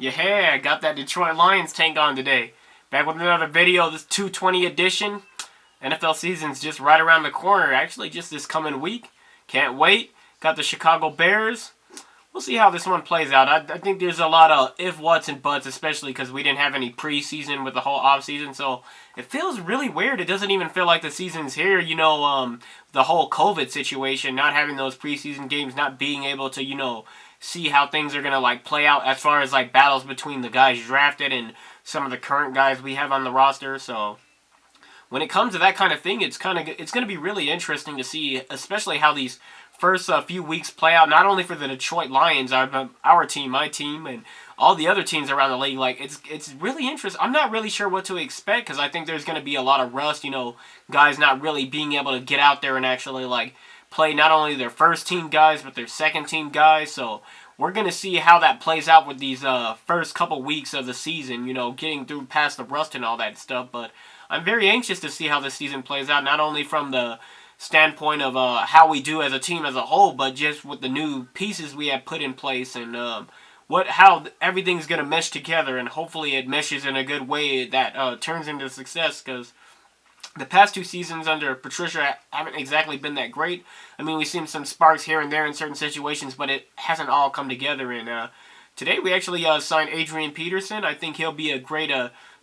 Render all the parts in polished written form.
Yeah, I got that Detroit Lions tank on today. Back with another video, this 220 edition. NFL season's just right around the corner, actually just this coming week. Can't wait. Got the Chicago Bears. We'll see how this one plays out. I think there's a lot of if, whats, and buts, especially because we didn't have any preseason with the whole offseason, so it feels really weird. It doesn't even feel like the season's here. The whole COVID situation, not having those preseason games, not being able to, see how things are gonna play out as far as battles between the guys drafted and some of the current guys we have on the roster. So when it comes to that kind of thing, it's going to be really interesting to see, especially how these first few weeks play out. Not only for the Detroit Lions, our team, my team, and all the other teams around the league. It's really interesting. I'm not really sure what to expect because I think there's going to be a lot of rust. Guys not really being able to get out there and actually play not only their first team guys but their second team guys. So we're going to see how that plays out with these first couple weeks of the season, getting through past the rust and all that stuff. But I'm very anxious to see how the season plays out, not only from the standpoint of how we do as a team as a whole, but just with the new pieces we have put in place and how everything's going to mesh together, and hopefully it meshes in a good way that turns into success, because the past two seasons under Patricia haven't exactly been that great. I mean, we've seen some sparks here and there in certain situations, but it hasn't all come together. And today we actually signed Adrian Peterson. I think he'll be a great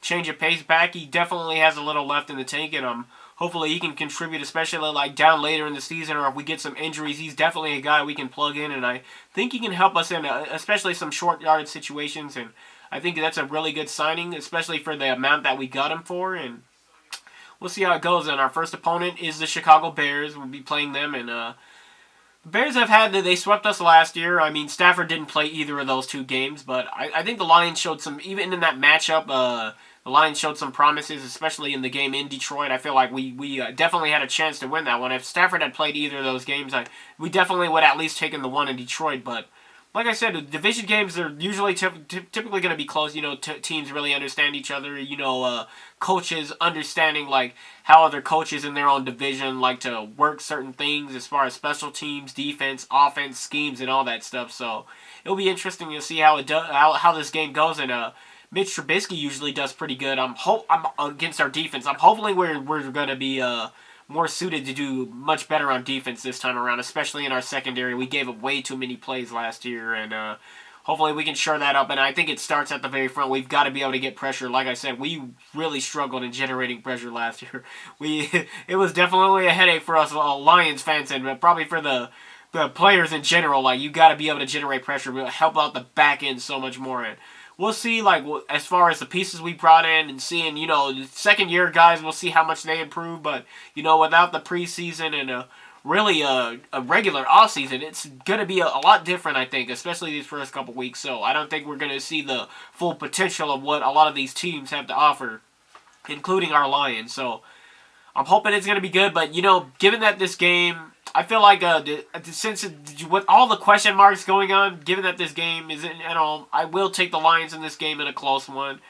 change of pace back. He definitely has a little left in the tank, and hopefully he can contribute, especially down later in the season, or if we get some injuries. He's definitely a guy we can plug in, and I think he can help us in especially some short yard situations. And I think that's a really good signing, especially for the amount that we got him for. And we'll see how it goes. And our first opponent is the Chicago Bears. We'll be playing them, and the Bears they swept us last year. I mean, Stafford didn't play either of those two games, but I think the Lions showed some, even in that matchup, the Lions showed some promises, especially in the game in Detroit. I feel like we definitely had a chance to win that one. If Stafford had played either of those games, we definitely would have at least taken the one in Detroit. But like I said, the division games are usually typically going to be close. Teams really understand each other. Coaches understanding how other coaches in their own division like to work certain things as far as special teams, defense, offense, schemes, and all that stuff. So it'll be interesting to see how this game goes. And Mitch Trubisky usually does pretty good. I'm against our defense. I'm hoping we're going to be more suited to do much better on defense this time around, especially in our secondary. We gave up way too many plays last year, and hopefully we can shore that up. And I think it starts at the very front. We've got to be able to get pressure. Like I said, we really struggled in generating pressure last year. It was definitely a headache for us Lions fans, and probably for the players in general. You got to be able to generate pressure, help out the back end so much more. And we'll see, as far as the pieces we brought in and seeing, the second-year guys, we'll see how much they improve. But, without the preseason and really a regular offseason, it's going to be a lot different, I think, especially these first couple weeks. So I don't think we're going to see the full potential of what a lot of these teams have to offer, including our Lions. So I'm hoping it's going to be good. But, given that this game, I feel like since with all the question marks going on, given that this game isn't, I will take the Lions in this game in a close one.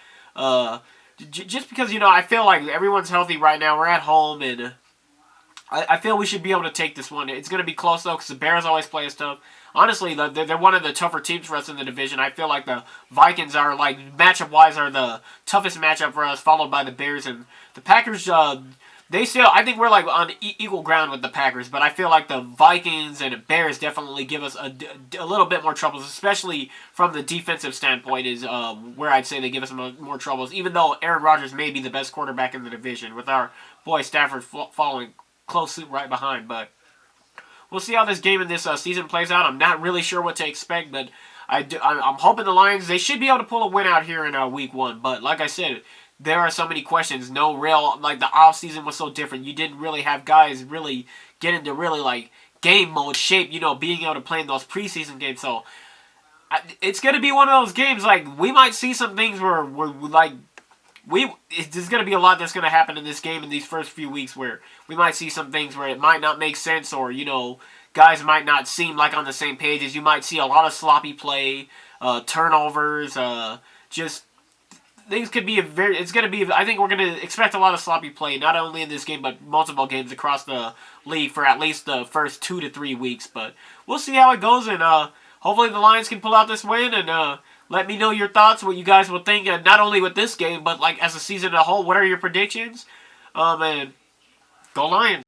Just because, I feel like everyone's healthy right now. We're at home, and I feel we should be able to take this one. It's going to be close, though, because the Bears always play us tough. Honestly, they're one of the tougher teams for us in the division. I feel like the Vikings are, matchup-wise, are the toughest matchup for us, followed by the Bears. And the Packers, I think we're on equal ground with the Packers, but I feel like the Vikings and the Bears definitely give us a little bit more troubles, especially from the defensive standpoint is where I'd say they give us more troubles, even though Aaron Rodgers may be the best quarterback in the division, with our boy Stafford following close right behind. But we'll see how this game in this season plays out. I'm not really sure what to expect, but I'm hoping the Lions, they should be able to pull a win out here in week one. But like I said, there are so many questions. No real, the offseason was so different. You didn't really have guys really get into really, game mode shape, being able to play in those preseason games. So, it's going to be one of those games, we might see some things where there's going to be a lot that's going to happen in this game in these first few weeks where we might see some things where it might not make sense, or, guys might not seem on the same page. As you might see a lot of sloppy play, turnovers, just things could be I think we're going to expect a lot of sloppy play, not only in this game, but multiple games across the league for at least the first 2 to 3 weeks. But we'll see how it goes, and hopefully the Lions can pull out this win, and Let me know your thoughts, what you guys will think, not only with this game, but like as a season as a whole. What are your predictions? And go Lions.